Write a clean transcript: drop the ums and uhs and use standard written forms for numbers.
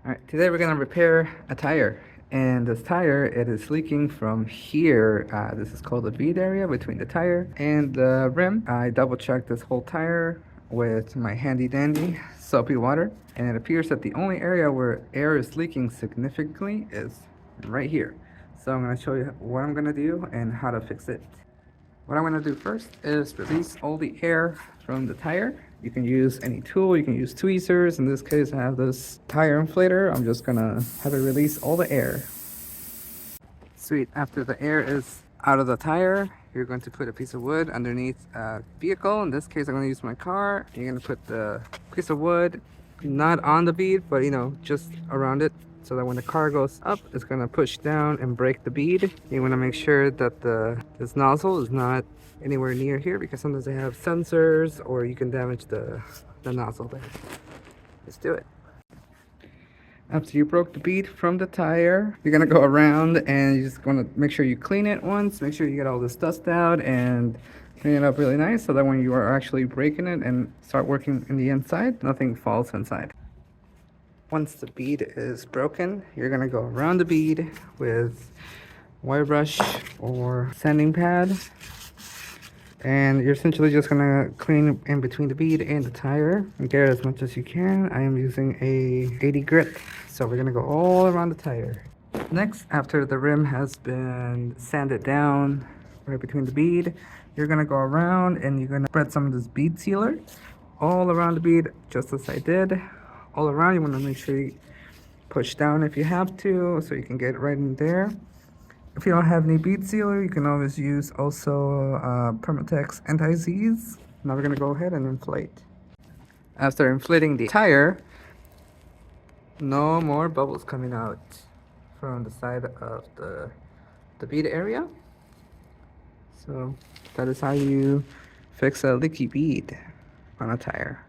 Alright, today we're going to repair a tire. And this tire, it is leaking from here. This is called the bead area between the tire and the rim. I double checked this whole tire with my handy dandy soapy water. And it appears that the only area where air is leaking significantly is right here. So I'm going to show you what I'm going to do and how to fix it. What I'm going to do first is release all the air from the tire. You can use any tool, you can use tweezers. In this case, I have this tire inflator. I'm just going to have it release all the air. Sweet. After the air is out of the tire, you're going to put a piece of wood underneath a vehicle. In this case, I'm going to use my car. You're going to put the piece of wood not on the bead, but just around it, so that when the car goes up, it's going to push down and break the bead. You want to make sure that this nozzle is not anywhere near here, because sometimes they have sensors or you can damage the nozzle there. Let's do it. After you broke the bead from the tire, you're going to go around and you just want to make sure you clean it once. Make sure you get all this dust out and clean it up really nice, so that when you are actually breaking it and start working in the inside, nothing falls inside. Once the bead is broken, you're going to go around the bead with wire brush or sanding pad. And you're essentially just going to clean in between the bead and the tire and get as much as you can. I am using a 80 grit, so we're going to go all around the tire. Next, after the rim has been sanded down right between the bead, you're going to go around and you're going to spread some of this bead sealer all around the bead, just as I did. All around, you want to make sure you push down if you have to, so you can get right in there. If you don't have any bead sealer, you can always use also Permatex Anti-seize. Now we're going to go ahead and inflate. After inflating the tire, no more bubbles coming out from the side of the bead area. So that is how you fix a leaky bead on a tire.